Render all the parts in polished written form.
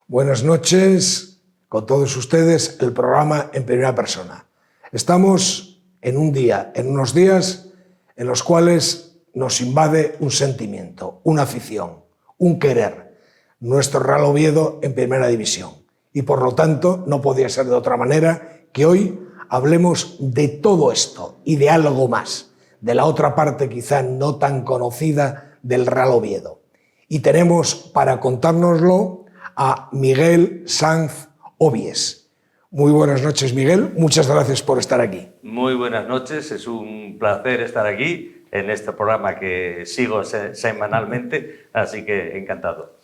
Buenas noches con todos ustedes, el programa en primera persona. Estamos en unos días en los cuales nos invade un sentimiento, una afición, un querer, nuestro Real Oviedo en primera división. Y por lo tanto no podía ser de otra manera que hoy hablemos de todo esto y de algo más, de la otra parte quizá no tan conocida del Real Oviedo. Y tenemos para contárnoslo a Miguel Sanz Obies. Muy buenas noches, Miguel. Muchas gracias por estar aquí. Muy buenas noches. Es un placer estar aquí en este programa que sigo semanalmente, así que encantado.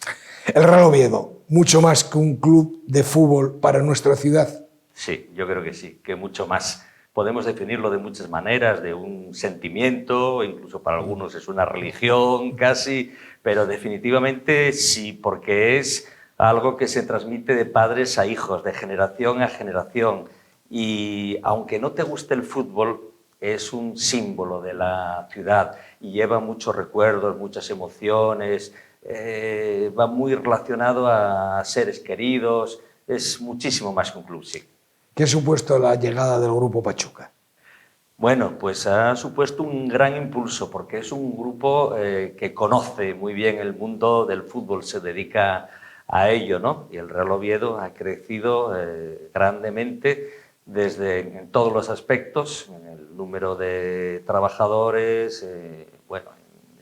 El Real Oviedo, mucho más que un club de fútbol para nuestra ciudad. Sí, yo creo que sí, que mucho más. Podemos definirlo de muchas maneras, de un sentimiento, incluso para algunos es una religión casi, pero definitivamente sí, porque es algo que se transmite de padres a hijos, de generación a generación. Y aunque no te guste el fútbol, es un símbolo de la ciudad y lleva muchos recuerdos, muchas emociones, va muy relacionado a seres queridos, es muchísimo más que un club, sí. ¿Qué ha supuesto la llegada del Grupo Pachuca? Bueno, pues ha supuesto un gran impulso porque es un grupo que conoce muy bien el mundo del fútbol, se dedica a ello, ¿no? Y el Real Oviedo ha crecido grandemente en todos los aspectos, en el número de trabajadores, bueno,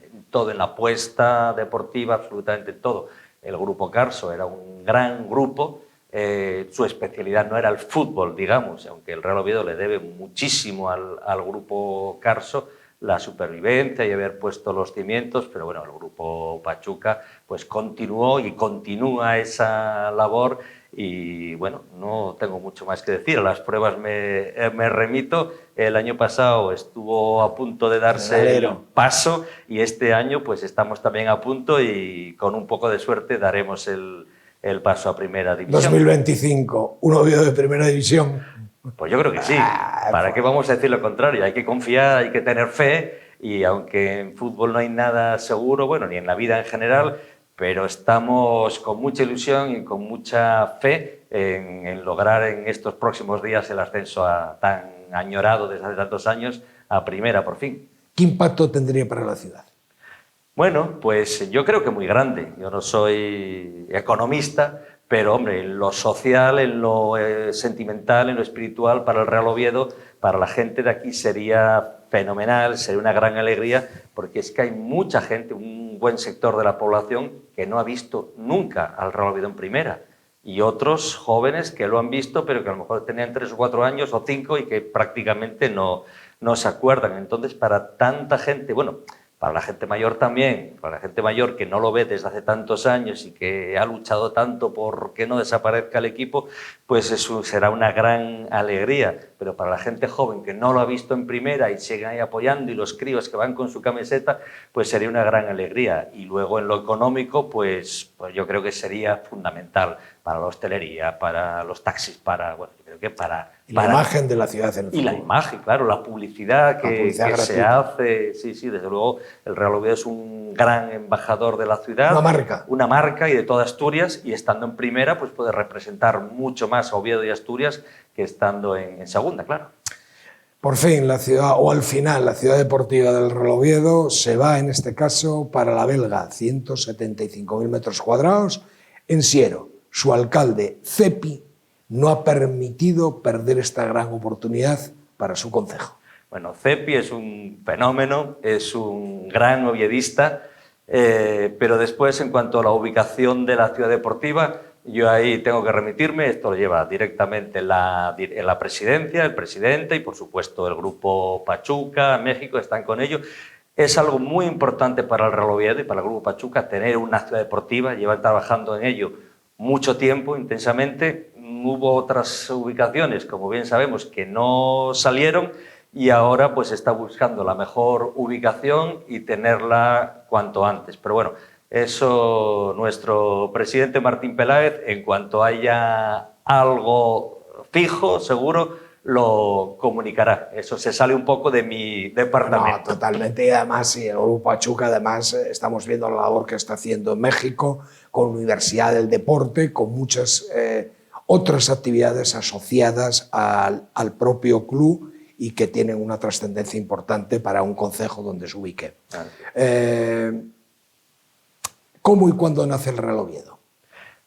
en todo, en la apuesta deportiva, absolutamente todo. El Grupo Carso era un gran grupo. Su especialidad no era el fútbol, digamos, aunque el Real Oviedo le debe muchísimo al Grupo Carso la supervivencia y haber puesto los cimientos, pero bueno, el Grupo Pachuca pues continuó y continúa esa labor y bueno, no tengo mucho más que decir, a las pruebas me remito. El año pasado estuvo a punto de darse el paso y este año pues estamos también a punto y con un poco de suerte daremos el paso a primera división. 2025, un Oviedo de primera división. Pues yo creo que sí. ¿Para qué vamos a decir lo contrario? Hay que confiar, hay que tener fe y aunque en fútbol no hay nada seguro, bueno, ni en la vida en general, pero estamos con mucha ilusión y con mucha fe en lograr en estos próximos días el ascenso tan añorado desde hace tantos años a primera por fin. ¿Qué impacto tendría para la ciudad? Bueno, pues yo creo que muy grande. Yo no soy economista, pero hombre, en lo social, en lo sentimental, en lo espiritual, para el Real Oviedo, para la gente de aquí sería fenomenal, sería una gran alegría, porque es que hay mucha gente, un buen sector de la población que no ha visto nunca al Real Oviedo en primera. Y otros jóvenes que lo han visto, pero que a lo mejor tenían 3 o 4 años o 5 y que prácticamente no se acuerdan. Entonces, para tanta gente, bueno, para la gente mayor también, para la gente mayor que no lo ve desde hace tantos años y que ha luchado tanto por que no desaparezca el equipo, pues eso será una gran alegría. Pero para la gente joven que no lo ha visto en primera y siguen ahí apoyando y los críos que van con su camiseta, pues sería una gran alegría. Y luego en lo económico, pues yo creo que sería fundamental para la hostelería, para los taxis, bueno, yo creo que para la imagen de la ciudad en el fútbol. Y la imagen, claro, la publicidad que se hace. Sí, desde luego el Real Oviedo es un gran embajador de la ciudad. Una marca. Una marca y de toda Asturias, y estando en primera pues puede representar mucho más a Oviedo y Asturias que estando en segunda, claro. Por fin la ciudad, o al final la ciudad deportiva del Real Oviedo se va en este caso para la belga, 175.000 metros cuadrados en Siero. Su alcalde, Cepi, no ha permitido perder esta gran oportunidad para su concejo. Bueno, Cepi es un fenómeno, es un gran oviedista, pero después, en cuanto a la ubicación de la ciudad deportiva, yo ahí tengo que remitirme, esto lo lleva directamente la presidencia, el presidente y, por supuesto, el Grupo Pachuca, México, están con ello. Es algo muy importante para el Real Oviedo y para el Grupo Pachuca tener una ciudad deportiva, llevan trabajando en ello mucho tiempo, intensamente. Hubo otras ubicaciones, como bien sabemos, que no salieron y ahora pues está buscando la mejor ubicación y tenerla cuanto antes. Pero bueno, eso nuestro presidente Martín Peláez, en cuanto haya algo fijo, seguro, lo comunicará. Eso se sale un poco de mi departamento. No, totalmente. Y además, sí, el Grupo Pachuca, además, estamos viendo la labor que está haciendo en México con Universidad del Deporte, con muchas otras actividades asociadas al propio club y que tienen una trascendencia importante para un concejo donde se ubique. ¿Cómo y cuándo nace el Real Oviedo?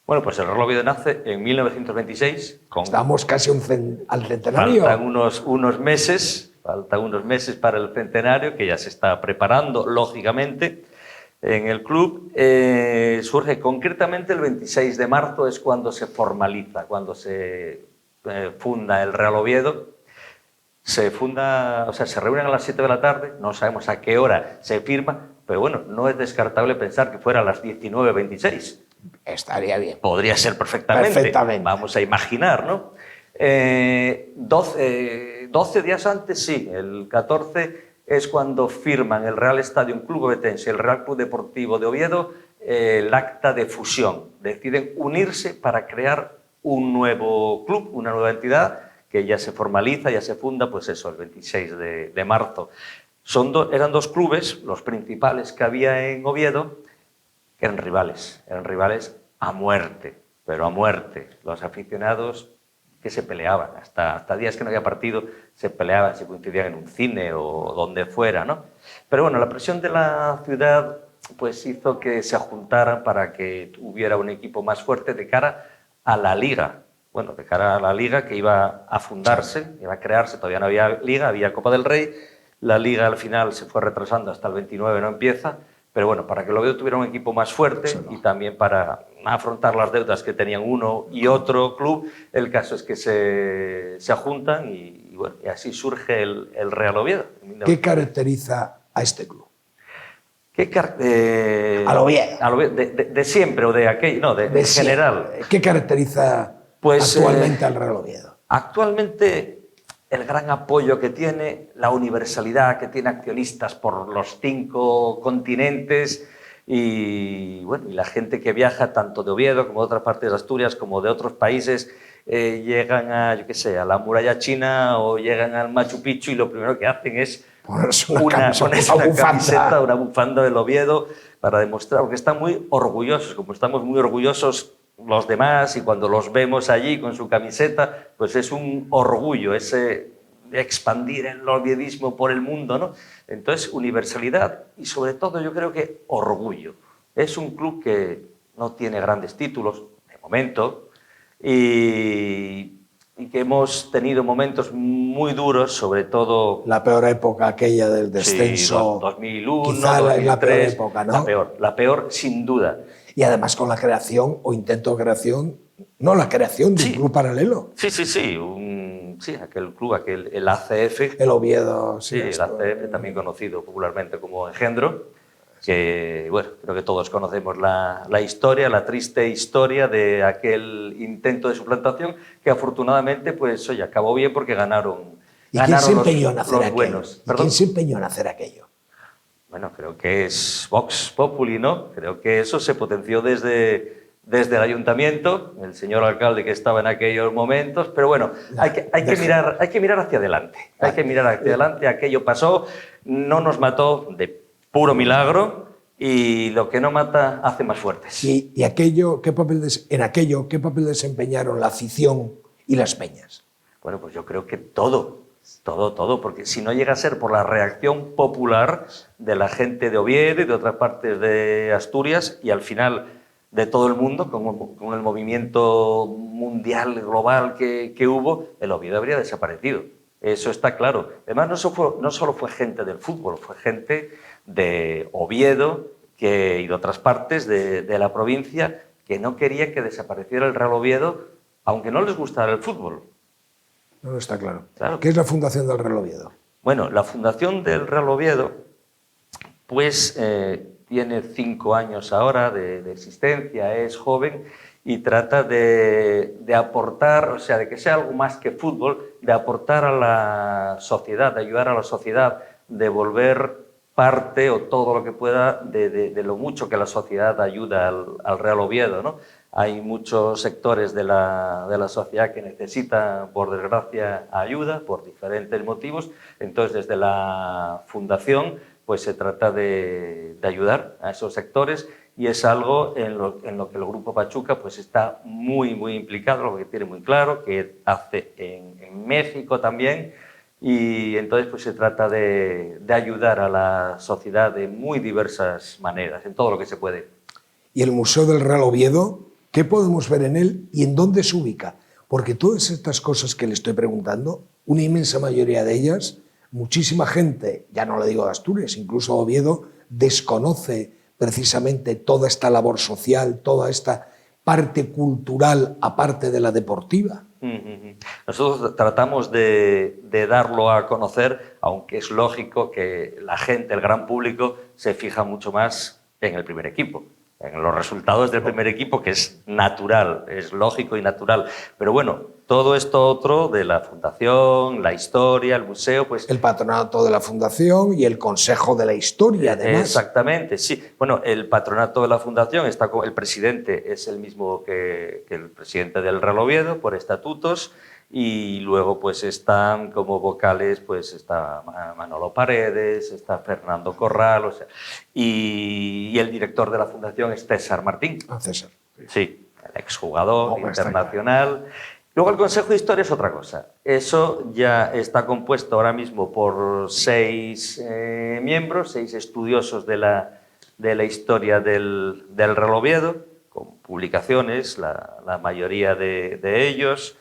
Bueno, pues el Real Oviedo nace en 1926. Estamos casi al centenario. Faltan unos meses para el centenario, que ya se está preparando, lógicamente, en el club. Surge concretamente el 26 de marzo, es cuando se formaliza, cuando se funda el Real Oviedo. Se funda, o sea, se reúnen a las 7 de la tarde, no sabemos a qué hora se firma, pero bueno, no es descartable pensar que fuera a las 19:26. Estaría bien. Podría ser perfectamente. Vamos a imaginar, ¿no? 12 días antes, sí, el 14 es cuando firman el Real Stadium Club Ovetense y el Real Club Deportivo de Oviedo el acta de fusión. Deciden unirse para crear un nuevo club, una nueva entidad que ya se formaliza, ya se funda, pues eso, el 26 de marzo. Eran dos clubes, los principales que había en Oviedo, que eran rivales a muerte, pero a muerte. Los aficionados que se peleaban, hasta días que no había partido, se peleaban, se coincidían en un cine o donde fuera, ¿no? Pero bueno, la presión de la ciudad pues hizo que se juntaran para que hubiera un equipo más fuerte de cara a la Liga. Bueno, de cara a la Liga que iba a fundarse, iba a crearse, todavía no había Liga, había Copa del Rey. La Liga al final se fue retrasando hasta el 29, no empieza. Pero bueno, para que el Oviedo tuviera un equipo más fuerte y también para afrontar las deudas que tenían uno y otro club, el caso es que se juntan y bueno, y así surge el Real Oviedo. ¿Qué caracteriza a este club? Al Oviedo. ¿De siempre o de aquello? No, de general. ¿Qué caracteriza actualmente al Real Oviedo? Actualmente el gran apoyo que tiene, la universalidad que tiene, accionistas por los 5 continentes y, bueno, y la gente que viaja tanto de Oviedo como de otras partes de Asturias como de otros países, llegan a, yo qué sé, a la muralla china o llegan al Machu Picchu y lo primero que hacen es ponerse una camiseta, una bufanda del Oviedo para demostrar, porque están muy orgullosos, como estamos muy orgullosos los demás y cuando los vemos allí con su camiseta, pues es un orgullo ese de expandir el oviedismo por el mundo, ¿no? Entonces, universalidad y sobre todo yo creo que orgullo. Es un club que no tiene grandes títulos, de momento, y que hemos tenido momentos muy duros, sobre todo... La peor época aquella del descenso. Sí, 2001, quizá 2003, la peor época, ¿no? La peor sin duda. Y además con la creación o intento de creación, no, la creación de un club paralelo. Sí, aquel club, el ACF. El Oviedo, sí. El ACF, también conocido popularmente como Engendro, que, bueno, creo que todos conocemos la historia, la triste historia de aquel intento de suplantación, que afortunadamente, pues, oye, acabó bien porque ganaron. ¿Y quién se empeñó en hacer aquello? Buenos. ¿Quién se empeñó en hacer aquello? Bueno, creo que es Vox Populi, ¿no? Creo que eso se potenció desde el ayuntamiento, el señor alcalde que estaba en aquellos momentos, pero bueno, hay que mirar hacia adelante. Hay que mirar hacia adelante, aquello pasó, no nos mató de puro milagro y lo que no mata hace más fuertes. ¿Y aquello, qué papel desempeñaron la afición y las peñas? Bueno, pues yo creo que todo, porque si no llega a ser por la reacción popular de la gente de Oviedo y de otras partes de Asturias y al final de todo el mundo, con el movimiento mundial, global que hubo, el Oviedo habría desaparecido. Eso está claro. Además, no solo fue gente del fútbol, fue gente de Oviedo y de otras partes de la provincia que no querían que desapareciera el Real Oviedo, aunque no les gustara el fútbol. No está claro. ¿Qué es la fundación del Real Oviedo? Bueno, la fundación del Real Oviedo, pues tiene 5 años ahora de existencia, es joven y trata de aportar, o sea, de que sea algo más que fútbol, de aportar a la sociedad, de ayudar a la sociedad, de volver parte o todo lo que pueda de lo mucho que la sociedad ayuda al Real Oviedo, ¿no? Hay muchos sectores de la sociedad que necesitan, por desgracia, ayuda por diferentes motivos. Entonces, desde la fundación, pues se trata de ayudar a esos sectores y es algo en lo que el Grupo Pachuca pues está muy, muy implicado, lo que tiene muy claro, que hace en México también, y entonces pues se trata de ayudar a la sociedad de muy diversas maneras, en todo lo que se puede. ¿Y el Museo del Real Oviedo, qué podemos ver en él y en dónde se ubica? Porque todas estas cosas que le estoy preguntando, una inmensa mayoría de ellas, muchísima gente, ya no le digo de Asturias, incluso Oviedo, desconoce precisamente toda esta labor social, toda esta parte cultural aparte de la deportiva. Nosotros tratamos de darlo a conocer, aunque es lógico que la gente, el gran público, se fija mucho más en el primer equipo, en los resultados del primer equipo, que es natural, es lógico y natural. Pero bueno, todo esto otro de la fundación, la historia, el museo, pues... El patronato de la fundación y el consejo de la historia, además. Exactamente, sí. Bueno, el patronato de la fundación, el presidente es el mismo que el presidente del Real Oviedo, por estatutos, y luego pues están como vocales, pues está Manolo Paredes, está Fernando Corral, o sea, y el director de la fundación es César Martín. Ah, César. Sí, el exjugador internacional. Luego el Consejo de Historia es otra cosa. Eso ya está compuesto ahora mismo por 6 miembros, 6 estudiosos de la historia del Real Oviedo, con publicaciones, la mayoría de ellos.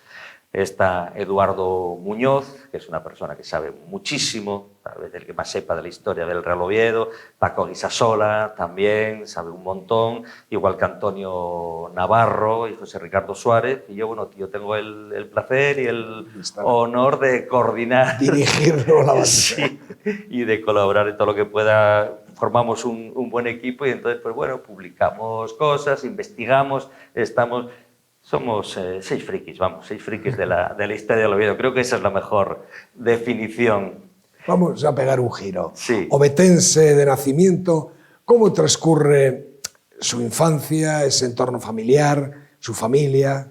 Está Eduardo Muñoz, que es una persona que sabe muchísimo, tal vez el que más sepa de la historia del Real Oviedo. Paco Guisasola también sabe un montón, igual que Antonio Navarro y José Ricardo Suárez. Y yo, bueno, yo tengo el placer y el honor de coordinar, dirigirlo a la base. Sí, y de colaborar en todo lo que pueda. Formamos un buen equipo y entonces, pues bueno, publicamos cosas, investigamos, somos 6 frikis, vamos, 6 frikis de la historia del Oviedo. Creo que esa es la mejor definición. Vamos a pegar un giro. Sí. Ovetense de nacimiento, ¿cómo transcurre su infancia, ese entorno familiar, su familia?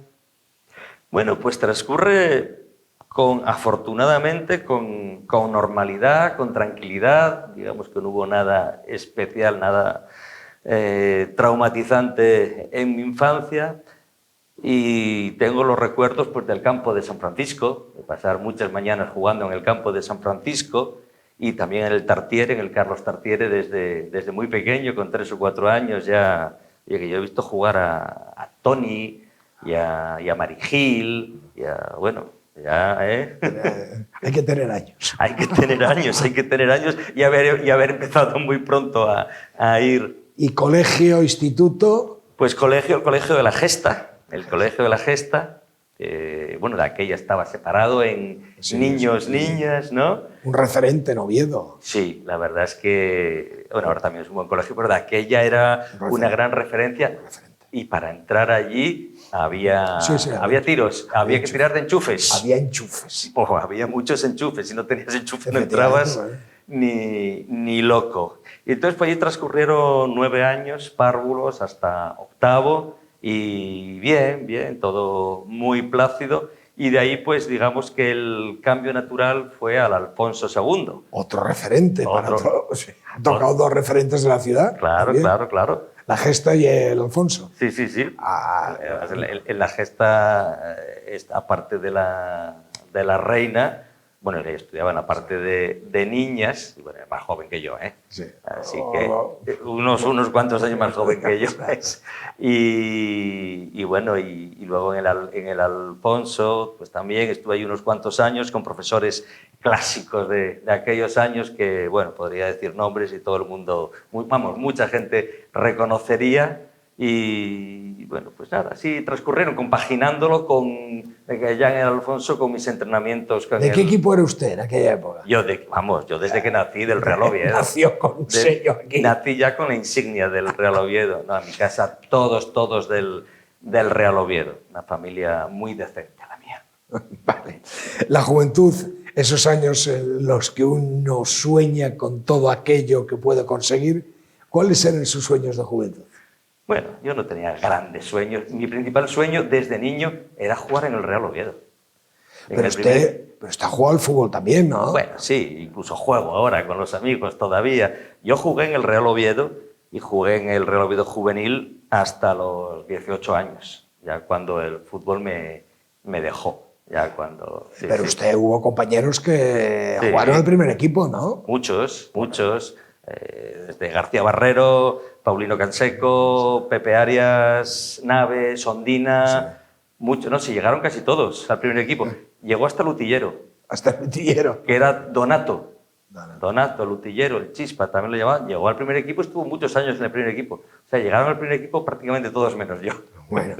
Bueno, pues transcurre afortunadamente con normalidad, con tranquilidad. Digamos que no hubo nada especial, nada traumatizante en mi infancia. Y tengo los recuerdos pues, del campo de San Francisco, de pasar muchas mañanas jugando en el campo de San Francisco y también en el Tartiere, en el Carlos Tartiere, desde muy pequeño, con 3 o 4 años ya. Yo he visto jugar a Tony y a Mari Gil, bueno, ya, Hay que tener años. Hay que tener años y haber empezado muy pronto a ir. ¿Y colegio, instituto? Pues el colegio de la Gesta. El Colegio de la Gesta, bueno, de aquella estaba separado en niños, niñas, ¿no? Un referente en Oviedo. Sí, la verdad es que, bueno, ahora también es un buen colegio, pero de aquella era una gran referencia. Y para entrar allí había tiros, había que tirar de enchufes. Había enchufes. Había muchos enchufes, si no tenías enchufe no entrabas ni loco. Y entonces pues allí transcurrieron 9 años, párvulos, hasta octavo. Y bien, todo muy plácido. Y de ahí, pues, digamos que el cambio natural fue al Alfonso II. Otro referente. Han tocado 2 referentes de la ciudad. Claro, también. claro. La Gesta y el Alfonso. Sí. En la Gesta, aparte de la reina, bueno, ella estudiaba en la parte de niñas, y bueno, era más joven que yo, ¿eh? Sí. Así que unos cuantos años más joven que yo. Y bueno, y luego en el Alfonso, pues también estuve ahí unos cuantos años con profesores clásicos de aquellos años que, bueno, podría decir nombres y todo el mundo, mucha gente reconocería. Y bueno, pues nada, así transcurrieron, compaginándolo ya en el Alfonso con mis entrenamientos. ¿De qué equipo era usted en aquella época? Yo desde que nací del Real Oviedo. Nació con un sello aquí. Nací ya con la insignia del Real Oviedo. No, en mi casa todos del Real Oviedo. Una familia muy decente la mía. Vale. La juventud, esos años en los que uno sueña con todo aquello que puede conseguir, ¿cuáles eran sus sueños de juventud? Bueno, yo no tenía grandes sueños. Mi principal sueño desde niño era jugar en el Real Oviedo. Pero usted ha jugado al fútbol también, ¿no? Bueno, sí, incluso juego ahora con los amigos todavía. Yo jugué en el Real Oviedo y jugué en el Real Oviedo juvenil hasta los 18 años, ya cuando el fútbol me dejó. Ya cuando, sí, Pero sí. usted hubo compañeros que Sí. jugaron al primer equipo, ¿no? Muchos. Desde García Barrero, Paulino Canseco, Pepe Arias, Naves, Ondina, muchos, no, sí, llegaron casi todos al primer equipo. Llegó hasta Lutillero, Hasta el Tillero. que era Donato. Donato, Lutillero, el Chispa, también lo llamaban. Llegó al primer equipo, estuvo muchos años en el primer equipo. O sea, llegaron al primer equipo prácticamente todos menos yo. Bueno.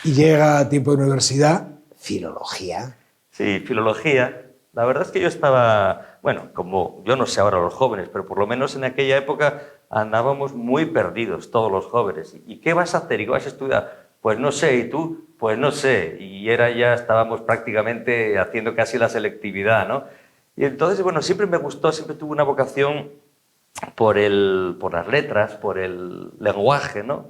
Y llega a tiempo de universidad, filología. Sí, filología. La verdad es que yo estaba, bueno, como yo no sé ahora los jóvenes, pero por lo menos en aquella época andábamos muy perdidos todos los jóvenes. ¿Y qué vas a hacer? ¿Y qué vas a estudiar? Pues no sé. ¿Y tú? Pues no sé. Y ya estábamos prácticamente haciendo casi la selectividad, ¿no? Y entonces, bueno, siempre me gustó, siempre tuve una vocación por las letras, por el lenguaje, ¿no?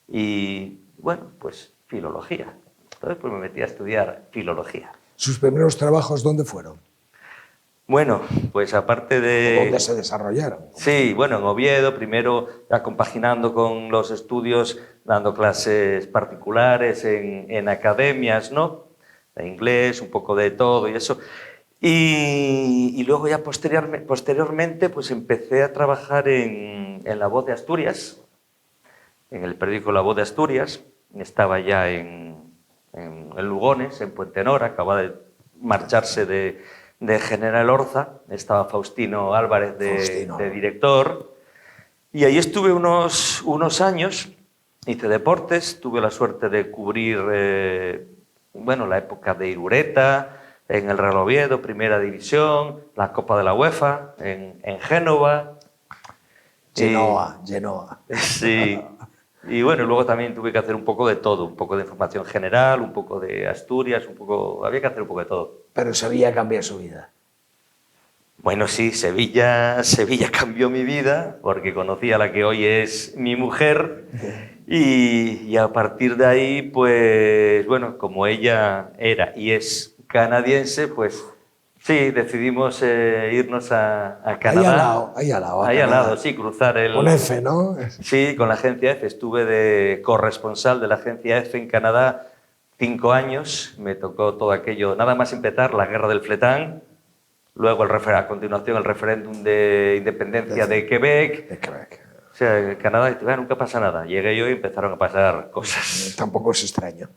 Y bueno, pues filología. Entonces pues me metí a estudiar filología. ¿Sus primeros trabajos dónde fueron? Bueno, pues aparte de... ¿Dónde se desarrollaron? Sí, bueno, en Oviedo, primero ya compaginando con los estudios, dando clases particulares en academias, ¿no? De inglés, un poco de todo y eso. Y luego ya posteriormente pues empecé a trabajar en La Voz de Asturias, en el periódico La Voz de Asturias. Estaba ya en Lugones, en Puentenora, acababa de marcharse de General Orza, estaba Faustino Álvarez de director, y ahí estuve unos años, hice deportes, tuve la suerte de cubrir bueno, la época de Irureta, en el Real Oviedo, Primera División, la Copa de la UEFA, en Génova. Genoa. Sí. Y bueno, luego también tuve que hacer un poco de todo, un poco de información general, un poco de Asturias, había que hacer un poco de todo. Pero Sevilla cambió su vida. Bueno, sí, Sevilla cambió mi vida porque conocí a la que hoy es mi mujer y a partir de ahí, pues bueno, como ella era y es canadiense, pues sí, decidimos irnos a Canadá. Ahí al lado. Ahí al lado, sí, cruzar el... Con F, ¿no? Sí, con la agencia F. Estuve de corresponsal de la agencia F en Canadá 5 años. Me tocó todo aquello, nada más empezar, la guerra del Fletán. Luego, a continuación, el referéndum de independencia de Quebec. De Quebec. O sea, en Canadá nunca pasa nada. Llegué yo y empezaron a pasar cosas. Tampoco es extraño.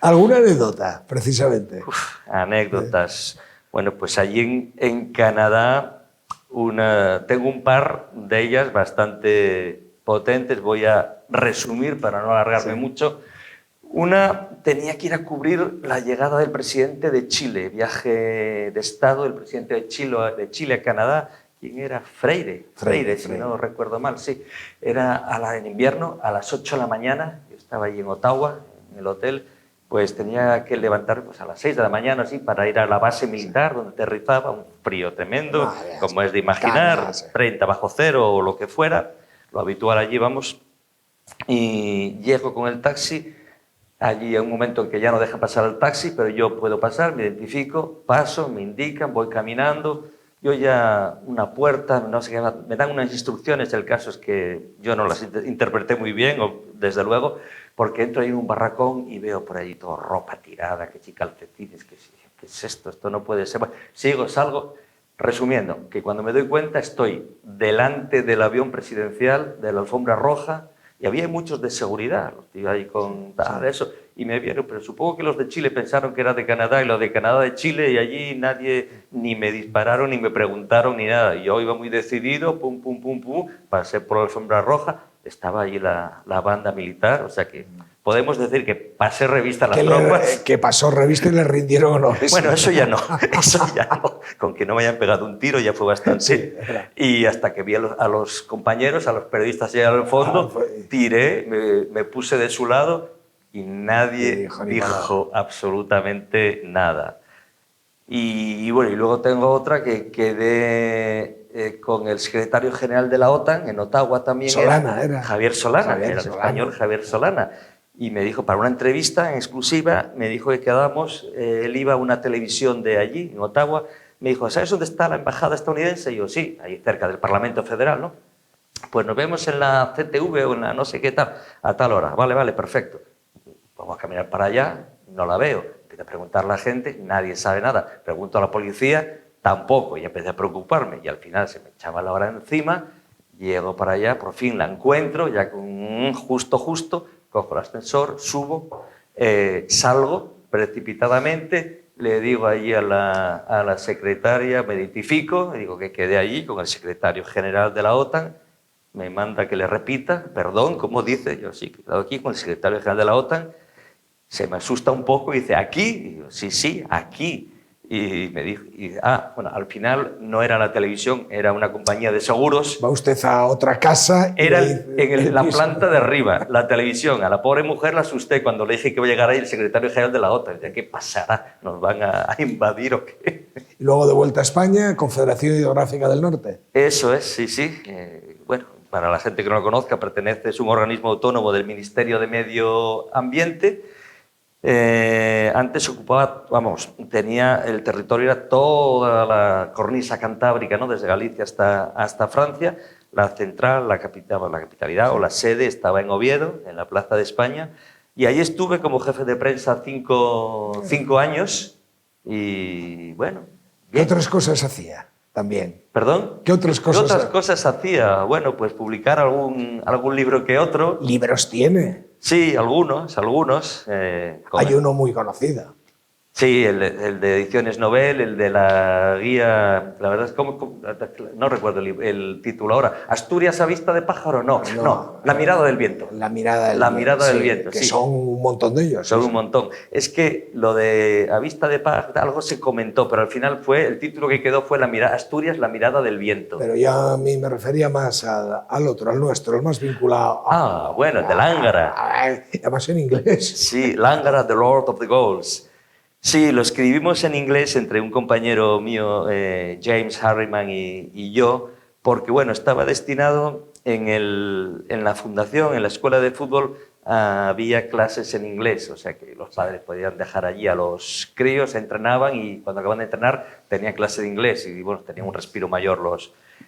¿Alguna anécdota, precisamente? Anécdotas. Bueno, pues allí en Canadá tengo un par de ellas bastante potentes. Voy a resumir para no alargarme mucho. Una, tenía que ir a cubrir la llegada del presidente de Chile, viaje de Estado del presidente de Chile a Canadá. ¿Quién era? Freire, si no recuerdo mal, sí. Era en invierno, a las 8 de la mañana. Yo estaba allí en Ottawa, en el hotel. Pues tenía que levantarme pues, a las 6 de la mañana así, para ir a la base militar donde aterrizaba, un frío tremendo, como es de imaginar, 30 bajo cero o lo que fuera, lo habitual allí, vamos. Y llego con el taxi, allí hay un momento en que ya no deja pasar el taxi, pero yo puedo pasar, me identifico, paso, me indican, voy caminando, yo ya una puerta, no sé qué, me dan unas instrucciones, el caso es que yo no las interpreté muy bien, desde luego, porque entro ahí en un barracón y veo por allí toda ropa tirada, que calcetines, ¿qué es esto? Esto no puede ser. Bueno, sigo, salgo. Resumiendo, que cuando me doy cuenta estoy delante del avión presidencial, de la alfombra roja, y había muchos de seguridad, los tíos ahí con tal, eso, y me vieron, pero supongo que los de Chile pensaron que era de Canadá, y los de Canadá de Chile, y allí nadie ni me dispararon, ni me preguntaron, ni nada. Y yo iba muy decidido, pum, pum, pum, pum, pasé por la alfombra roja, estaba allí la banda militar, o sea que podemos decir que pasé revista a las tropas. Que pasó revista y le rindieron honores. Bueno, eso ya no, Con que no me hayan pegado un tiro ya fue bastante. Sí, y hasta que vi a los compañeros, a los periodistas llegar al fondo, tiré, me puse de su lado y nadie dijo absolutamente nada. Y bueno, y luego tengo otra que quedé con el secretario general de la OTAN, en Ottawa también. Solana era. Javier Solana, era el español Javier Solana. Y me dijo, para una entrevista en exclusiva, me dijo que quedábamos, él iba a una televisión de allí, en Ottawa, me dijo, ¿sabes dónde está la embajada estadounidense? Y yo, sí, ahí cerca del Parlamento Federal, ¿no? Pues nos vemos en la CTV o en la no sé qué tal, a tal hora. Vale, vale, perfecto. Vamos a caminar para allá, no la veo. Empiezo a preguntar a la gente, nadie sabe nada. Pregunto a la policía, tampoco. Y empecé a preocuparme. Y al final se me echaba la hora encima. Llego para allá, por fin la encuentro, ya con justo, cojo el ascensor, subo, salgo precipitadamente, le digo allí a la secretaria, me identifico, digo que quedé allí con el secretario general de la OTAN, me manda que le repita, perdón, ¿cómo dice? Yo sí, he quedado aquí con el secretario general de la OTAN, se me asusta un poco y dice, ¿aquí? Y yo, sí, aquí. Y me dijo, bueno, al final no era la televisión, era una compañía de seguros. Va usted a otra casa. Era en la planta de arriba, la televisión. A la pobre mujer la asusté cuando le dije que iba a llegar ahí el secretario general de la OTAN. ¿Qué pasará? ¿Nos van a invadir o qué? Y luego de vuelta a España, Confederación Hidrográfica del Norte. Eso es, sí. Bueno, para la gente que no lo conozca, es un organismo autónomo del Ministerio de Medio Ambiente. Antes ocupaba, tenía el territorio, era toda la cornisa cantábrica, ¿no? Desde Galicia hasta Francia. La central, la capitalidad o la sede estaba en Oviedo, en la Plaza de España. Y ahí estuve como jefe de prensa cinco años. Y bueno. ¿Qué otras cosas hacía también? ¿Perdón? ¿Qué otras cosas? ¿Qué otras cosas hacía? Bueno, pues publicar algún libro que otro. ¿Libros tiene? Sí, algunos. Hay uno muy conocido. Sí, el de Ediciones Nobel, el de la guía, la verdad es que no recuerdo el título ahora. ¿Asturias a vista de pájaro? No, La mirada del viento. La mirada del viento, sí. Que son un montón de ellos. Son un montón. Es que lo de a vista de pájaro, algo se comentó, pero al final el título que quedó fue Asturias, la mirada del viento. Pero ya a mí me refería más al otro, al nuestro, el más vinculado. Bueno, el de Lángara. Además en inglés. Sí, Lángara, The Lord of the Gulls. Sí, lo escribimos en inglés entre un compañero mío, James Harriman, y yo, porque bueno, estaba destinado en la fundación, en la escuela de fútbol, había clases en inglés, o sea que los padres podían dejar allí a los críos, entrenaban y cuando acababan de entrenar tenían clase de inglés y bueno, tenían un respiro mayor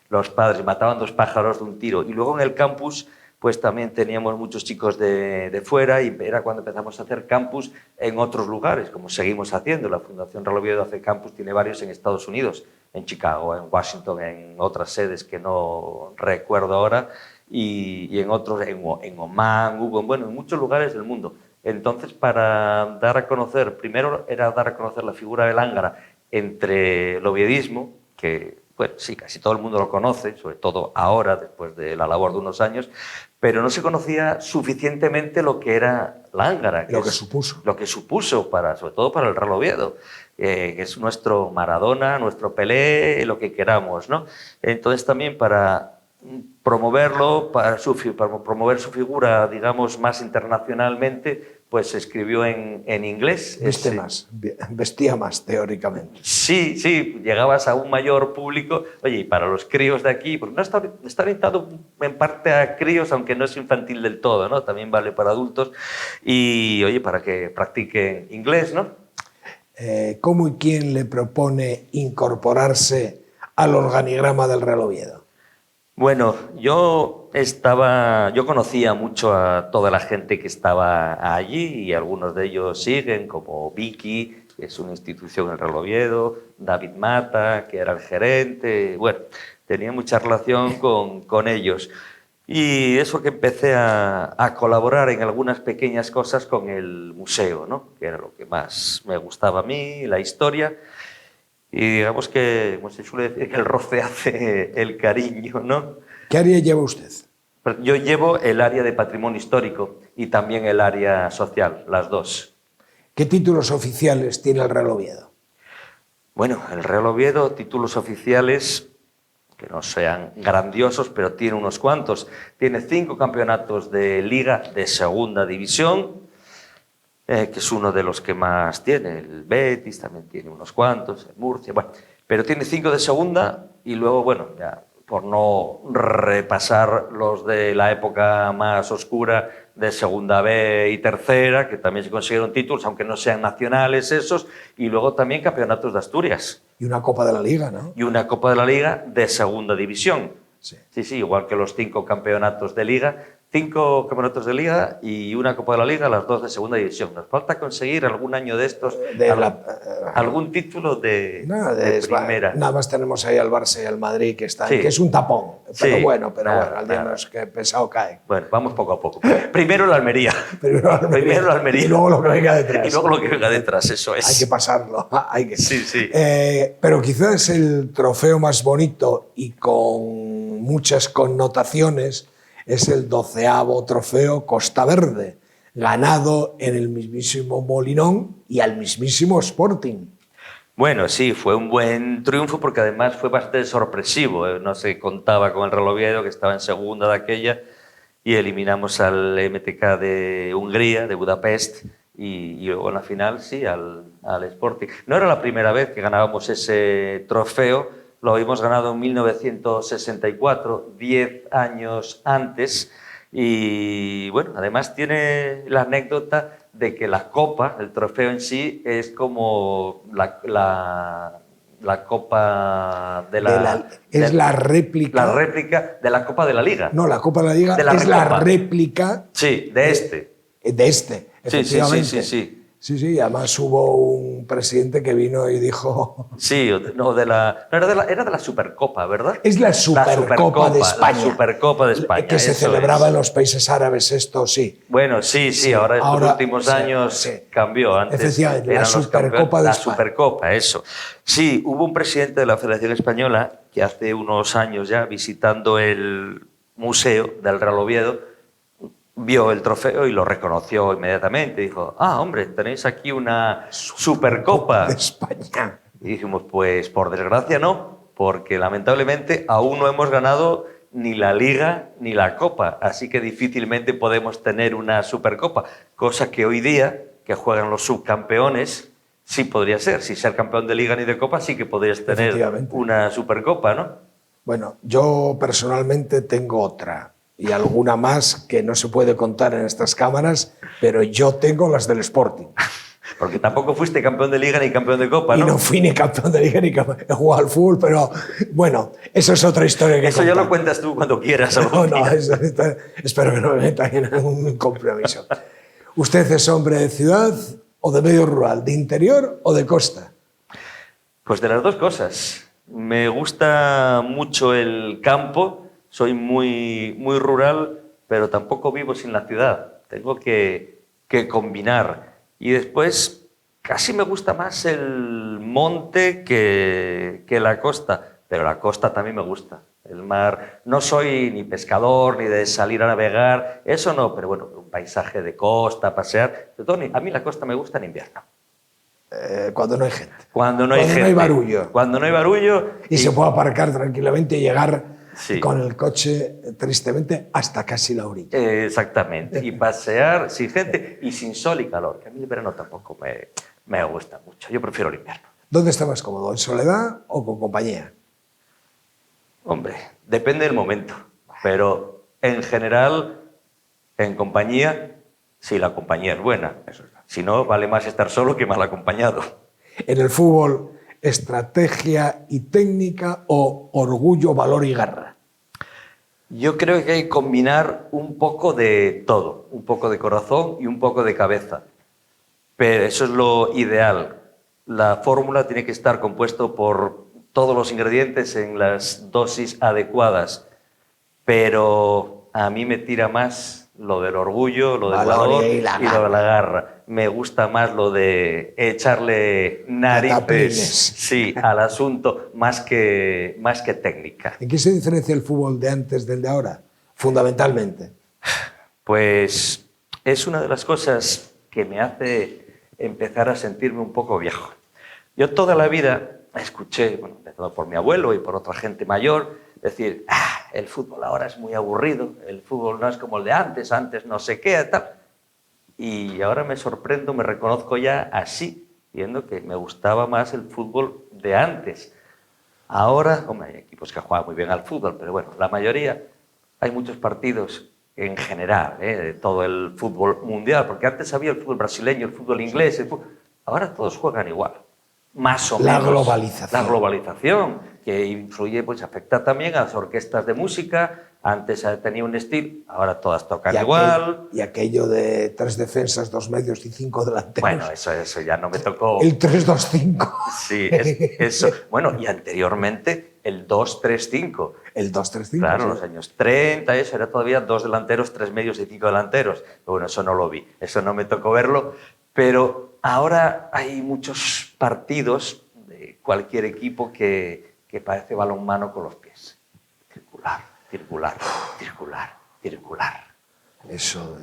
los padres, mataban 2 pájaros de un tiro. Y luego en el campus pues también teníamos muchos chicos de fuera y era cuando empezamos a hacer campus en otros lugares, como seguimos haciendo. La Fundación Real Oviedo hace campus, tiene varios en Estados Unidos, en Chicago, en Washington, en otras sedes que no recuerdo ahora, y en otros, en Omán, en muchos lugares del mundo. Entonces, para dar a conocer, primero era dar a conocer la figura de Lángara entre el oviedismo, que bueno, sí, casi todo el mundo lo conoce, sobre todo ahora, después de la labor de unos años, pero no se conocía suficientemente lo que era Lángara. Lo que supuso. Lo que supuso, sobre todo para el Real Oviedo, que es nuestro Maradona, nuestro Pelé, lo que queramos, ¿no? Entonces también para promoverlo, para promover su figura, digamos, más internacionalmente, pues se escribió en inglés. Vestía más, teóricamente. Sí, llegabas a un mayor público. Oye, y para los críos de aquí, porque no está orientado en parte a críos, aunque no es infantil del todo, ¿no? También vale para adultos. Y, oye, para que practiquen inglés, ¿no? ¿Cómo y quién le propone incorporarse al organigrama del Real Oviedo? Bueno, yo conocía mucho a toda la gente que estaba allí y algunos de ellos siguen, como Vicky, que es una institución en el Real Oviedo, David Mata, que era el gerente. Bueno, tenía mucha relación con ellos. Y eso que empecé a colaborar en algunas pequeñas cosas con el museo, ¿no? Que era lo que más me gustaba a mí, la historia. Y digamos que, como se suele decir, que el roce hace el cariño, ¿no? ¿Qué área lleva usted? Yo llevo el área de patrimonio histórico y también el área social, las dos. ¿Qué títulos oficiales tiene el Real Oviedo? Bueno, el Real Oviedo, títulos oficiales que no sean grandiosos, pero tiene unos cuantos. Tiene 5 campeonatos de Liga de Segunda División, que es uno de los que más tiene. El Betis también tiene unos cuantos, el Murcia, bueno, pero tiene 5 de segunda y luego, bueno, ya por no repasar los de la época más oscura de segunda B y tercera, que también se consiguieron títulos, aunque no sean nacionales esos, y luego también campeonatos de Asturias. Y una Copa de la Liga, ¿no? Y una Copa de la Liga de segunda división. Sí. Sí, igual que los 5 campeonatos de Liga. 5 campeonatos de Liga y una Copa de la Liga, las 2 de segunda división. Nos falta conseguir algún año de estos algún título de primera. Nada más tenemos ahí al Barça y al Madrid, que es un tapón. Pero bueno, al día menos que pesado cae. Bueno, vamos poco a poco. Primero la Almería. Primero la Almería. Y luego lo que venga detrás. Y luego lo que venga detrás, eso es. Hay que pasarlo. Sí. Pero quizás el trofeo más bonito y con muchas connotaciones es el 12º trofeo Costa Verde, ganado en el mismísimo Molinón y al mismísimo Sporting. Bueno, sí, fue un buen triunfo porque además fue bastante sorpresivo. No se contaba con el Real Oviedo, que estaba en segunda de aquella, y eliminamos al MTK de Hungría, de Budapest, y luego en la final, sí, al Sporting. No era la primera vez que ganábamos ese trofeo. Lo habíamos ganado en 1964, 10 años antes, y bueno, además tiene la anécdota de que la copa, el trofeo en sí, es como la copa de la... Es la réplica... La réplica de la Copa de la Liga. No, la Copa de la Liga es la réplica... Sí, de este. De este, efectivamente. Sí. Sí, además hubo un presidente que vino y dijo... Sí, no, era de la Supercopa, ¿verdad? Es la Supercopa de España. La Supercopa de España. Que se celebraba en los países árabes, esto sí. Bueno, sí, ahora en los últimos años cambió. Antes efectivamente, la Supercopa de España. La Supercopa, eso. Sí, hubo un presidente de la Federación Española que hace unos años ya, visitando el museo del Real Oviedo, vio el trofeo y lo reconoció inmediatamente. Dijo, hombre, tenéis aquí una Supercopa de España. Y dijimos, pues por desgracia no, porque lamentablemente aún no hemos ganado ni la Liga ni la Copa, así que difícilmente podemos tener una Supercopa, cosa que hoy día, que juegan los subcampeones, sí podría ser. Si ser campeón de Liga ni de Copa, sí que podrías tener una Supercopa, ¿no? Bueno, yo personalmente tengo otra. Y alguna más que no se puede contar en estas cámaras, pero yo tengo las del Sporting. Porque tampoco fuiste campeón de Liga ni campeón de Copa, ¿no? Y no fui ni campeón de Liga ni campeón. He jugado al fútbol, pero bueno, eso es otra historia que eso contar. Ya lo cuentas tú cuando quieras. Espero que no me metan en un compromiso. ¿Usted es hombre de ciudad o de medio rural, de interior o de costa? Pues de las dos cosas. Me gusta mucho el campo. Soy muy rural, pero tampoco vivo sin la ciudad. Tengo que combinar. Y después, casi me gusta más el monte que la costa. Pero la costa también me gusta. El mar, no soy ni pescador, ni de salir a navegar. Eso no, pero bueno, un paisaje de costa, pasear. A mí la costa me gusta en invierno. Cuando no hay gente. Cuando no hay barullo. Cuando no hay barullo. Y se puede aparcar tranquilamente y llegar... Sí. Con el coche, tristemente, hasta casi la orilla. Exactamente. Y pasear sin gente y sin sol y calor, que a mí el verano tampoco me gusta mucho. Yo prefiero el invierno. ¿Dónde está más cómodo? ¿En soledad o con compañía? Hombre, depende del momento. Pero en general, en compañía, si la compañía es buena. Si no, vale más estar solo que mal acompañado. En el fútbol, ¿estrategia y técnica o orgullo, valor y garra? Yo creo que hay que combinar un poco de todo, un poco de corazón y un poco de cabeza. Pero eso es lo ideal. La fórmula tiene que estar compuesto por todos los ingredientes en las dosis adecuadas. Pero a mí me tira más lo del orgullo, lo del valor y lo de la garra. Me gusta más lo de echarle narices al asunto más que técnica. ¿En qué se diferencia el fútbol de antes del de ahora? Fundamentalmente. Pues es una de las cosas que me hace empezar a sentirme un poco viejo. Yo toda la vida escuché, empezando por mi abuelo y por otra gente mayor, decir, el fútbol ahora es muy aburrido, el fútbol no es como el de antes no sé qué, tal. Y ahora me sorprendo, me reconozco ya así, viendo que me gustaba más el fútbol de antes. Ahora, hombre, hay equipos que juegan muy bien al fútbol, pero bueno, la mayoría, hay muchos partidos en general, de todo el fútbol mundial, porque antes había el fútbol brasileño, el fútbol inglés, ahora todos juegan igual. más o La menos globalización. la globalización, que influye, pues afecta también a las orquestas de música. Antes tenía un estilo, ahora todas tocan igual. Y aquello de 3 defensas, 2 medios y 5 delanteros. Bueno, eso ya no me tocó. El 3-2-5. Sí, eso. Bueno, y anteriormente el 2-3-5. El 2-3-5. Claro, en sí. los años 30, eso era todavía 2 delanteros, 3 medios y 5 delanteros. Pero bueno, eso no lo vi, eso no me tocó verlo. Pero ahora hay muchos partidos de cualquier equipo que parece balonmano con los pies. Circular, circular, circular, circular. Eso,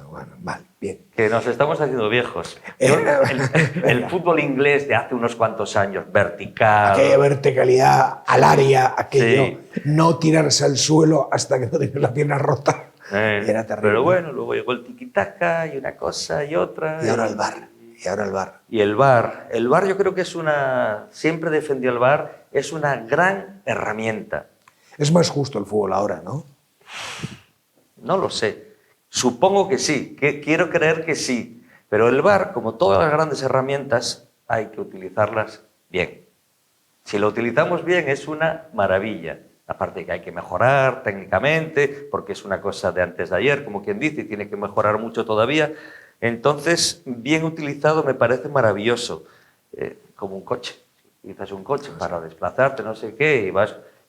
bueno, vale, bien. Que nos estamos haciendo viejos. El fútbol inglés de hace unos cuantos años, vertical. Aquella verticalidad al área, aquello, Sí. no tirarse al suelo hasta que no tienes la pierna rota. Era terrible. Pero bueno, luego llegó el tiquitaca y una cosa y otra. Y ahora el VAR. Y el VAR. El VAR yo creo que es siempre defendió el VAR, es una gran herramienta. Es más justo el fútbol ahora, ¿no? No lo sé. Supongo que sí, quiero creer que sí. Pero el VAR, como todas las grandes herramientas, hay que utilizarlas bien. Si lo utilizamos bien es una maravilla. Aparte de que hay que mejorar técnicamente, porque es una cosa de antes de ayer, como quien dice, y tiene que mejorar mucho todavía. Entonces, bien utilizado me parece maravilloso. Como un coche. Si utilizas un coche para desplazarte, no sé qué, y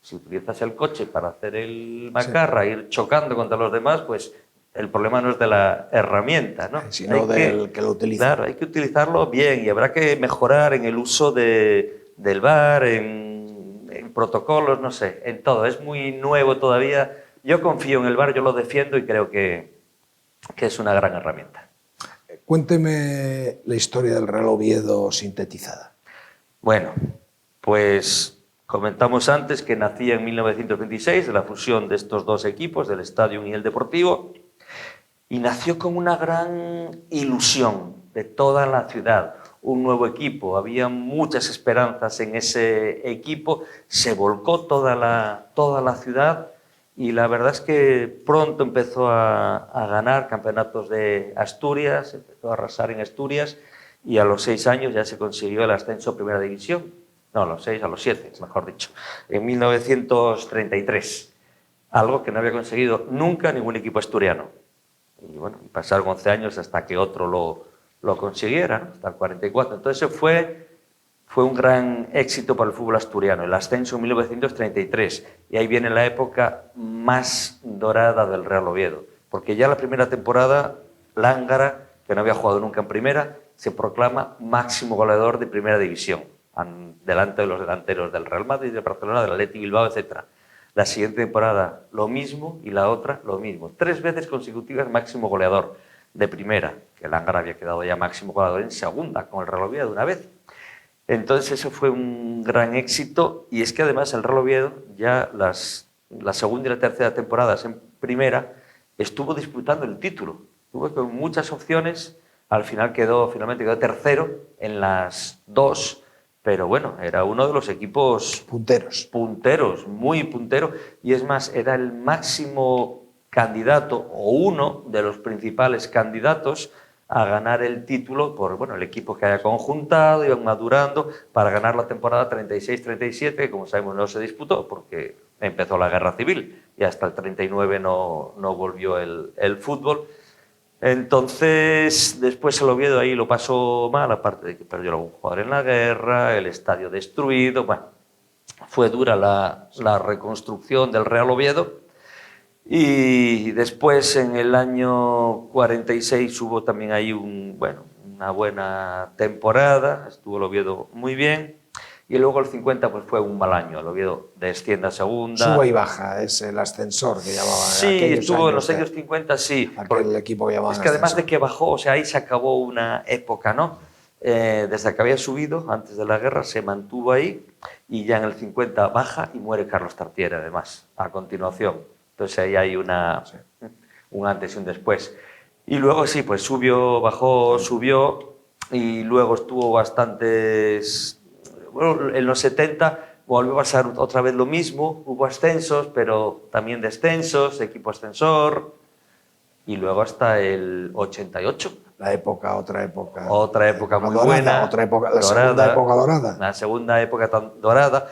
si utilizas el coche para hacer el macarra, ir chocando contra los demás, pues el problema no es de la herramienta, ¿no? Sino del que lo utiliza. Claro, hay que utilizarlo bien y habrá que mejorar en el uso del VAR, en protocolos, no sé, en todo. Es muy nuevo todavía. Yo confío en el VAR, yo lo defiendo y creo que es una gran herramienta. Cuénteme la historia del Real Oviedo sintetizada. Bueno, pues comentamos antes que nacía en 1926 de la fusión de estos dos equipos, del Stadium y el Deportivo, y nació con una gran ilusión de toda la ciudad. Un nuevo equipo, había muchas esperanzas en ese equipo, se volcó toda la ciudad y la verdad es que pronto empezó a ganar campeonatos de Asturias, empezó a arrasar en Asturias y a los 6 años ya se consiguió el ascenso a Primera División. No, a los 6, a los 7, mejor dicho, en 1933. Algo que no había conseguido nunca ningún equipo asturiano. Y bueno, pasaron 11 años hasta que otro lo consiguiera, ¿no? Hasta el 44. Entonces fue un gran éxito para el fútbol asturiano, el ascenso en 1933. Y ahí viene la época más dorada del Real Oviedo. Porque ya la primera temporada, Lángara, que no había jugado nunca en primera, se proclama máximo goleador de Primera División, delante de los delanteros del Real Madrid, del Barcelona, del Athletic Bilbao, etc. La siguiente temporada lo mismo y la otra lo mismo. 3 veces consecutivas máximo goleador de primera, que Lángara había quedado ya máximo goleador en segunda con el Real Oviedo de una vez. Entonces eso fue un gran éxito y es que además el Real Oviedo ya la segunda y la tercera temporadas en primera estuvo disputando el título. Tuvo con muchas opciones, finalmente quedó tercero en las 2. Pero bueno, era uno de los equipos punteros, muy puntero, y es más, era el máximo candidato o uno de los principales candidatos a ganar el título por el equipo que haya conjuntado, iban madurando para ganar la temporada 36-37, que como sabemos no se disputó porque empezó la guerra civil y hasta el 39 no volvió el fútbol. Entonces, después el Oviedo ahí lo pasó mal, aparte de que perdió algún jugador en la guerra, el estadio destruido. Bueno, fue dura la reconstrucción del Real Oviedo. Y después, en el año 46, hubo también ahí una buena temporada, estuvo el Oviedo muy bien. Y luego el 50 pues fue un mal año, el Oviedo desciende a segunda. Sube y baja, es el ascensor que llamaban. Sí, estuvo en los años 50, sí. Aquel equipo que llamaban es que además ascensor. de que bajó, o sea, ahí se acabó una época, ¿no? Desde que había subido, antes de la guerra, se mantuvo ahí y ya en el 50 baja y muere Carlos Tartiere, además, a continuación. Entonces ahí hay un antes y un después. Y luego sí, pues subió, bajó, subió y luego estuvo bastantes... Bueno, en los 70 volvió a pasar otra vez lo mismo, hubo ascensos, pero también descensos, equipo ascensor, y luego hasta el 88 La época, otra época. Otra época muy dorada, buena. Otra época, la dorada, segunda época dorada. La segunda época tan dorada.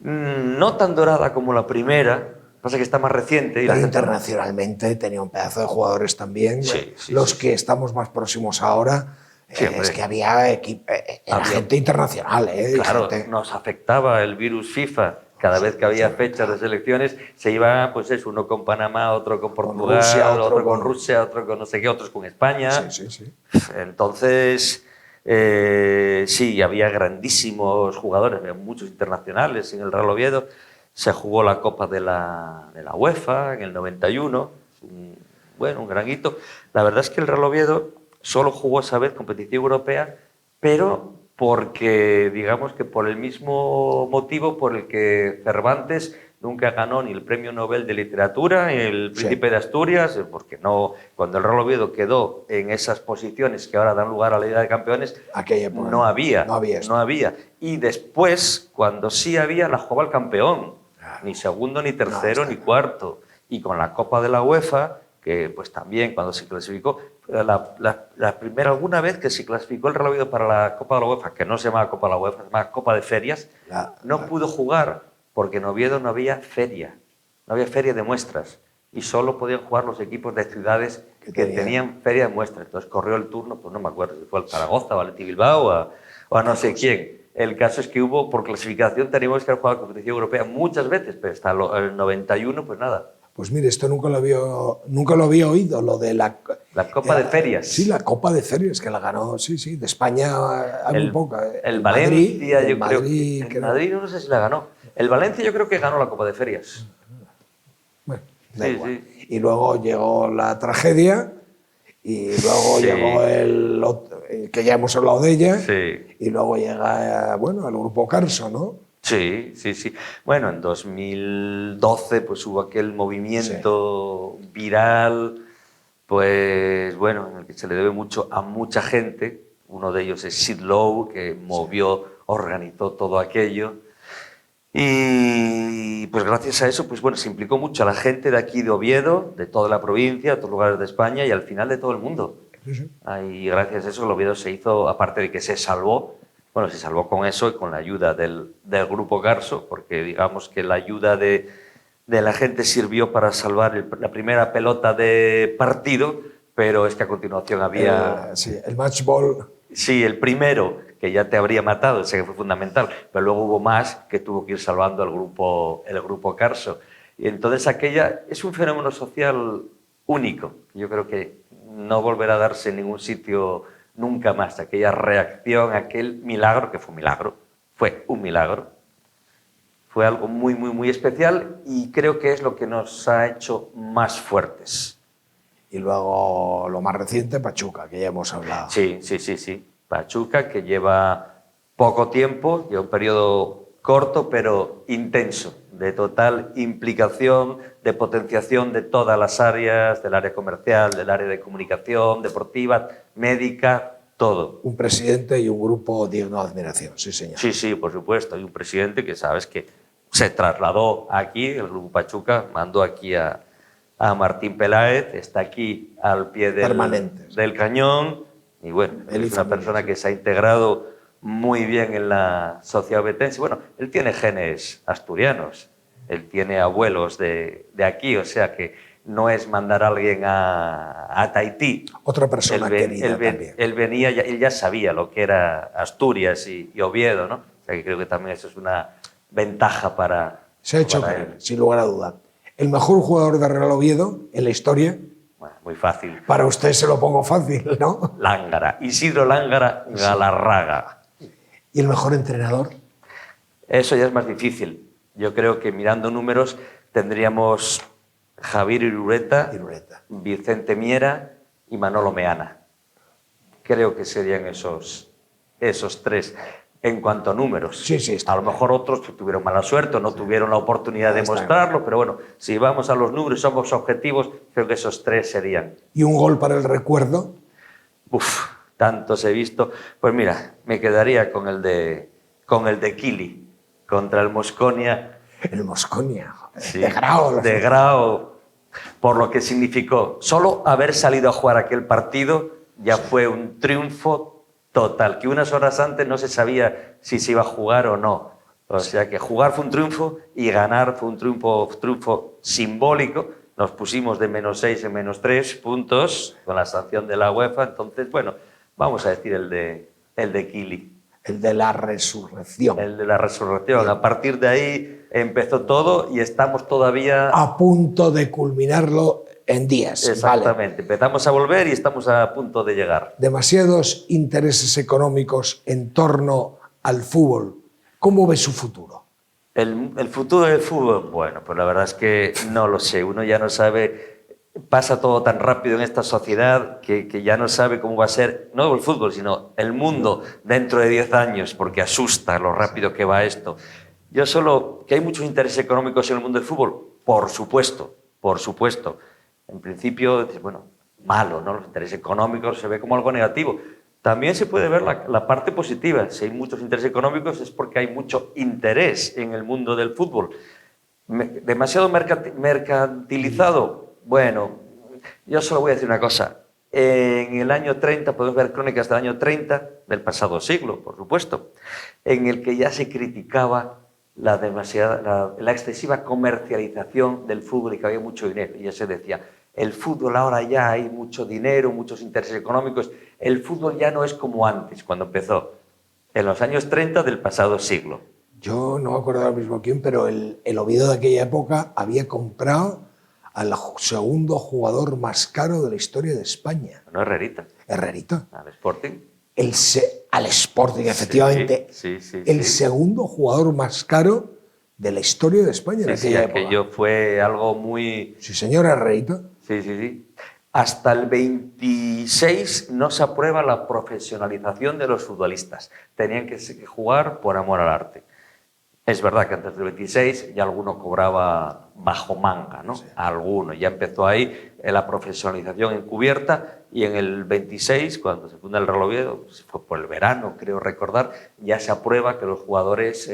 No tan dorada como la primera, pasa que está más reciente. Y Pero la gente... internacionalmente tenía un pedazo de jugadores también. Sí, sí, los sí, que estamos más próximos ahora, sí, es que había gente internacional. Claro, gente... nos afectaba el virus FIFA. Cada vez que había fechas de selecciones, se iba, pues eso, uno con Panamá, otro con Portugal, Rusia, otro con Rusia, otro con no sé qué, otros con España. Sí, sí, sí. Entonces, sí, había grandísimos jugadores, había muchos internacionales en el Real Oviedo. Se jugó la Copa de la UEFA en el 91, un gran hito. La verdad es que el Real Oviedo solo jugó esa vez competición europea, pero porque, digamos que por el mismo motivo por el que Cervantes nunca ganó ni el Premio Nobel de Literatura, ni el Príncipe de Asturias, porque no, cuando el Real Oviedo quedó en esas posiciones que ahora dan lugar a la Liga de Campeones, no había. Y después, cuando sí había, la jugaba el campeón, ni segundo, ni tercero, ni cuarto. Y con la Copa de la UEFA, que pues también cuando se clasificó, la primera alguna vez que se clasificó el Real Oviedo para la Copa de la UEFA, que no se llamaba Copa de la UEFA, se llamaba Copa de Ferias, no pudo jugar porque en Oviedo no había feria de muestras y solo podían jugar los equipos de ciudades que tenían feria de muestras. Entonces corrió el turno, pues no me acuerdo si fue al Zaragoza, Valentín Bilbao o a no sé quién. El caso es que hubo, por clasificación, teníamos que haber jugado competición europea muchas veces, pero hasta el 91, pues nada. Pues mire, esto nunca lo había oído, lo de la Copa de Ferias. Sí, la Copa de Ferias, que la ganó, sí, de España hay muy poca. El Valencia, yo creo que... El Madrid no sé si la ganó. El Valencia yo creo que ganó la Copa de Ferias. Bueno, da igual. Sí. Y luego llegó la tragedia, y luego llegó el que ya hemos hablado de ella, y luego llega, el grupo Carso, ¿no? Sí. Bueno, en 2012 pues hubo aquel movimiento viral, pues bueno, en el que se le debe mucho a mucha gente. Uno de ellos es Sid Lowe, que organizó todo aquello. Y pues gracias a eso, pues bueno, se implicó mucho a la gente de aquí de Oviedo, de toda la provincia, de otros lugares de España y al final de todo el mundo. Y gracias a eso el Oviedo se hizo, aparte de que se salvó, se salvó con eso y con la ayuda del grupo Carso, porque digamos que la ayuda de la gente sirvió para salvar la primera pelota de partido, pero es que a continuación había... el match ball. Sí, el primero, que ya te habría matado, ese que fue fundamental, pero luego hubo más que tuvo que ir salvando el grupo Carso. Y entonces aquella es un fenómeno social único. Yo creo que no volverá a darse en ningún sitio nunca más. Aquella reacción, aquel milagro, que fue un milagro. Fue algo muy, muy, muy especial y creo que es lo que nos ha hecho más fuertes. Y luego lo más reciente, Pachuca, que ya hemos hablado. Sí. Pachuca, que lleva poco tiempo, lleva un periodo corto pero intenso, de total implicación, de potenciación de todas las áreas, del área comercial, del área de comunicación, deportiva, médica, todo. Un presidente y un grupo digno de admiración, sí señor. Sí, por supuesto, hay un presidente que sabes que se trasladó aquí, el grupo Pachuca, mandó aquí a Martín Peláez, está aquí al pie del cañón y bueno, es una persona que se ha integrado muy bien en la sociedad obetense. Bueno, él tiene genes asturianos, él tiene abuelos de aquí, o sea que no es mandar a alguien a Tahití. Otra persona querida también. Él ya sabía lo que era Asturias y Oviedo, ¿no? O sea que creo que también eso es una ventaja para... Se ha hecho él, sin lugar a duda. ¿El mejor jugador de Real Oviedo en la historia? Bueno, muy fácil. Para usted se lo pongo fácil, ¿no? Lángara, Isidro Lángara Galarraga. ¿Y el mejor entrenador? Eso ya es más difícil. Yo creo que mirando números tendríamos Javier Irureta, Vicente Miera y Manolo Meana. Creo que serían esos tres. En cuanto a números, sí, a lo mejor otros tuvieron mala suerte o no tuvieron la oportunidad de mostrarlo, pero bueno, si vamos a los números y somos objetivos, creo que esos tres serían. ¿Y un gol para el recuerdo? Tantos he visto. Pues mira, me quedaría con el de Kili, contra el Mosconia. El Mosconia, sí, de Grau. De Grau, por lo que significó. Solo haber salido a jugar aquel partido ya fue un triunfo total, que unas horas antes no se sabía si se iba a jugar o no. O sea que jugar fue un triunfo y ganar fue un triunfo simbólico. Nos pusimos de -6 en -3 puntos con la sanción de la UEFA. Entonces, bueno, vamos a decir el de Kili. El de la resurrección. El de la resurrección. Bien. A partir de ahí empezó todo y estamos todavía... A punto de culminarlo en días. Exactamente. Vale. Empezamos a volver y estamos a punto de llegar. Demasiados intereses económicos en torno al fútbol. ¿Cómo ve su futuro? El futuro del fútbol, bueno, pues la verdad es que no lo sé. Uno ya no sabe, pasa todo tan rápido en esta sociedad que ya no sabe cómo va a ser, no el fútbol, sino el mundo dentro de 10 años, porque asusta lo rápido que va esto. Yo solo, que hay muchos intereses económicos en el mundo del fútbol, por supuesto, por supuesto. En principio, bueno, malo, ¿no? Los intereses económicos se ve como algo negativo. También se puede ver la parte positiva. Si hay muchos intereses económicos es porque hay mucho interés en el mundo del fútbol. ¿Demasiado mercantilizado? Bueno, yo solo voy a decir una cosa. En el año 30, podemos ver crónicas del año 30, del pasado siglo, por supuesto, en el que ya se criticaba la excesiva comercialización del fútbol y que había mucho dinero. Y ya se decía, el fútbol ahora ya hay mucho dinero, muchos intereses económicos. El fútbol ya no es como antes, cuando empezó, en los años 30 del pasado siglo. Yo no me acuerdo ahora mismo quién, pero el Oviedo de aquella época había comprado al segundo jugador más caro de la historia de España. No, Herrerita. Herrerita. Al Sporting. Al Sporting, efectivamente. Sí. El segundo jugador más caro de la historia de España en aquella época. Aquello fue algo muy... Sí, señor, Herrerita. Sí. Hasta el 26 no se aprueba la profesionalización de los futbolistas. Tenían que jugar por amor al arte. Es verdad que antes del 26 ya alguno cobraba bajo manga, ¿no? Sí. Alguno. Ya empezó ahí la profesionalización encubierta y en el 26, cuando se funda el Real Oviedo, fue por el verano, creo recordar, ya se aprueba que los jugadores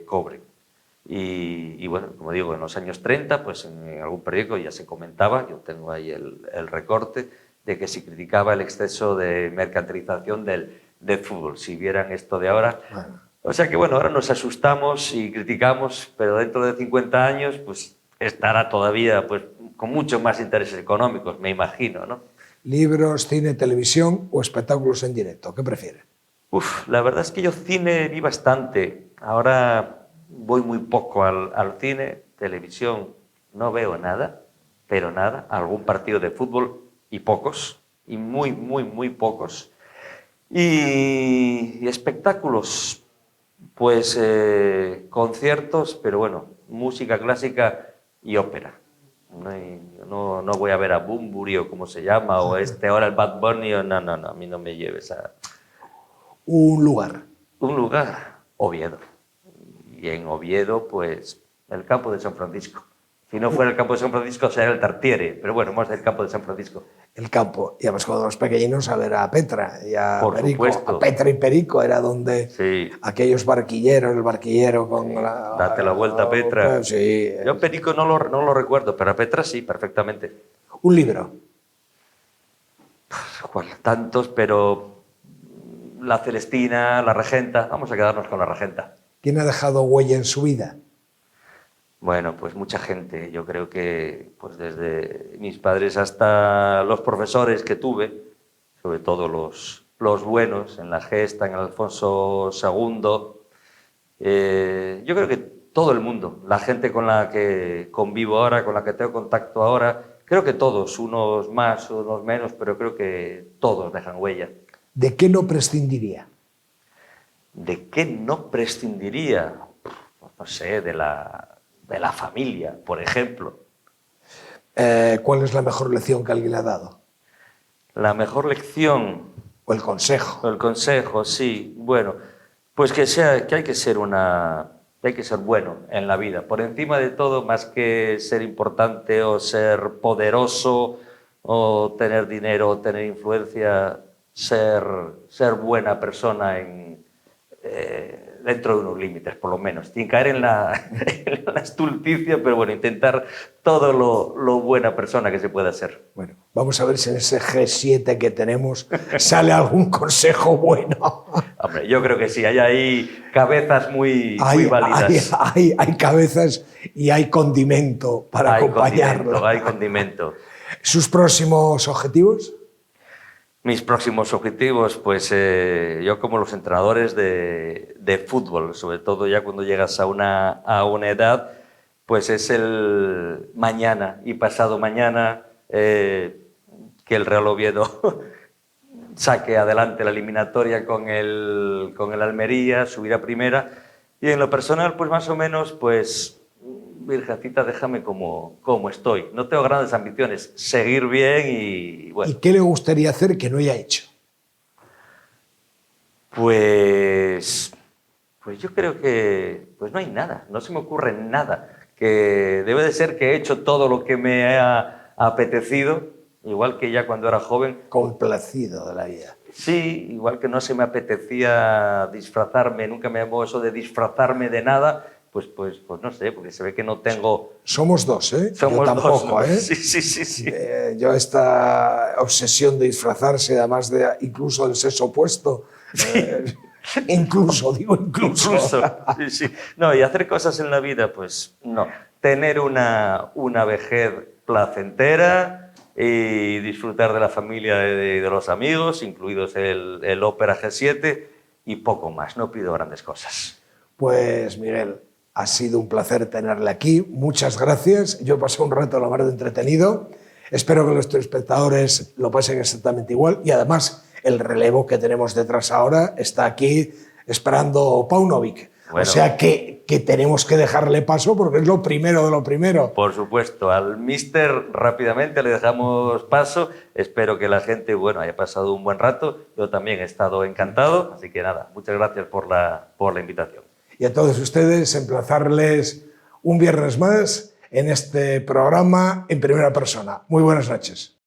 cobren. Y bueno, como digo, en los años 30, pues en algún periódico ya se comentaba, yo tengo ahí el recorte, de que se criticaba el exceso de mercantilización del fútbol. Si vieran esto de ahora... Bueno. O sea que bueno, ahora nos asustamos y criticamos, pero dentro de 50 años pues estará todavía pues, con muchos más intereses económicos, me imagino, ¿no? ¿Libros, cine, televisión o espectáculos en directo? ¿Qué prefiere? La verdad es que yo cine vi bastante. Ahora voy muy poco al cine, televisión no veo nada, pero nada. Algún partido de fútbol y pocos, y muy pocos. Y espectáculos, pues conciertos, pero bueno, música clásica y ópera. No voy a ver a Bunbury o como se llama, o ahora el Bad Bunny, no, a mí no me lleves a... Un lugar. Un lugar, Oviedo. Y en Oviedo, pues, el campo de San Francisco. Si no fuera el campo de San Francisco, sería el Tartiere, pero bueno, vamos al campo de San Francisco. El campo, y además cuando los pequeñinos a ver a Petra y a Por Perico. Supuesto. A Petra y Perico era donde sí. Aquellos barquilleros, el barquillero con la... Date la vuelta, Petra. Sí. Yo Perico no lo recuerdo, pero a Petra sí, perfectamente. Un libro. Tantos, pero La Celestina, La Regenta, vamos a quedarnos con La Regenta. ¿Quién ha dejado huella en su vida? Bueno, pues mucha gente. Yo creo que pues desde mis padres hasta los profesores que tuve, sobre todo los buenos, en la Gesta, en el Alfonso II, yo creo que todo el mundo, la gente con la que convivo ahora, con la que tengo contacto ahora, creo que todos, unos más, unos menos, pero creo que todos dejan huella. ¿De qué no prescindiría? ¿De qué no prescindiría? No sé, de la familia, por ejemplo. ¿Cuál es la mejor lección que alguien le ha dado? La mejor lección... ¿O el consejo? El consejo, sí. Bueno, pues que hay que ser bueno en la vida. Por encima de todo, más que ser importante o ser poderoso o tener dinero o tener influencia, ser buena persona dentro de unos límites, por lo menos, sin caer en la, en la estulticia, pero bueno, intentar todo lo buena persona que se pueda ser. Bueno, vamos a ver si en ese G7 que tenemos sale algún consejo bueno. Hombre, yo creo que sí, hay ahí cabezas muy válidas. Hay cabezas y hay condimento para acompañarlo. Hay condimento. ¿Sus próximos objetivos? Mis próximos objetivos, pues yo como los entrenadores de fútbol, sobre todo ya cuando llegas a una edad, pues es el mañana y pasado mañana que el Real Oviedo saque adelante la eliminatoria con el Almería, subir a primera. Y en lo personal, pues más o menos, pues Virgencita, déjame como estoy. No tengo grandes ambiciones, seguir bien y bueno. ¿Y qué le gustaría hacer que no haya hecho? Pues yo creo que pues no hay nada, no se me ocurre nada. Que debe de ser que he hecho todo lo que me ha apetecido, igual que ya cuando era joven. Complacido de la vida. Sí, igual que no se me apetecía disfrazarme, nunca me llamó eso de disfrazarme de nada. Pues no sé, porque se ve que no tengo... Somos dos, ¿eh? Somos yo tampoco, dos, ¿no? ¿eh? Sí. Yo esta obsesión de disfrazarse, además de incluso del sexo opuesto, incluso. Sí. No, y hacer cosas en la vida, pues no. Tener una vejez placentera y disfrutar de la familia y de los amigos, incluidos el Ópera G7, y poco más. No pido grandes cosas. Pues, Miguel, ha sido un placer tenerle aquí. Muchas gracias. Yo pasé un rato la mar de entretenido. Espero que los espectadores lo pasen exactamente igual. Y además, el relevo que tenemos detrás ahora está aquí esperando Paunovic. Bueno, o sea que tenemos que dejarle paso porque es lo primero de lo primero. Por supuesto. Al míster rápidamente le dejamos paso. Espero que la gente haya pasado un buen rato. Yo también he estado encantado. Así que nada, muchas gracias por la invitación. Y a todos ustedes, emplazarles un viernes más en este programa en primera persona. Muy buenas noches.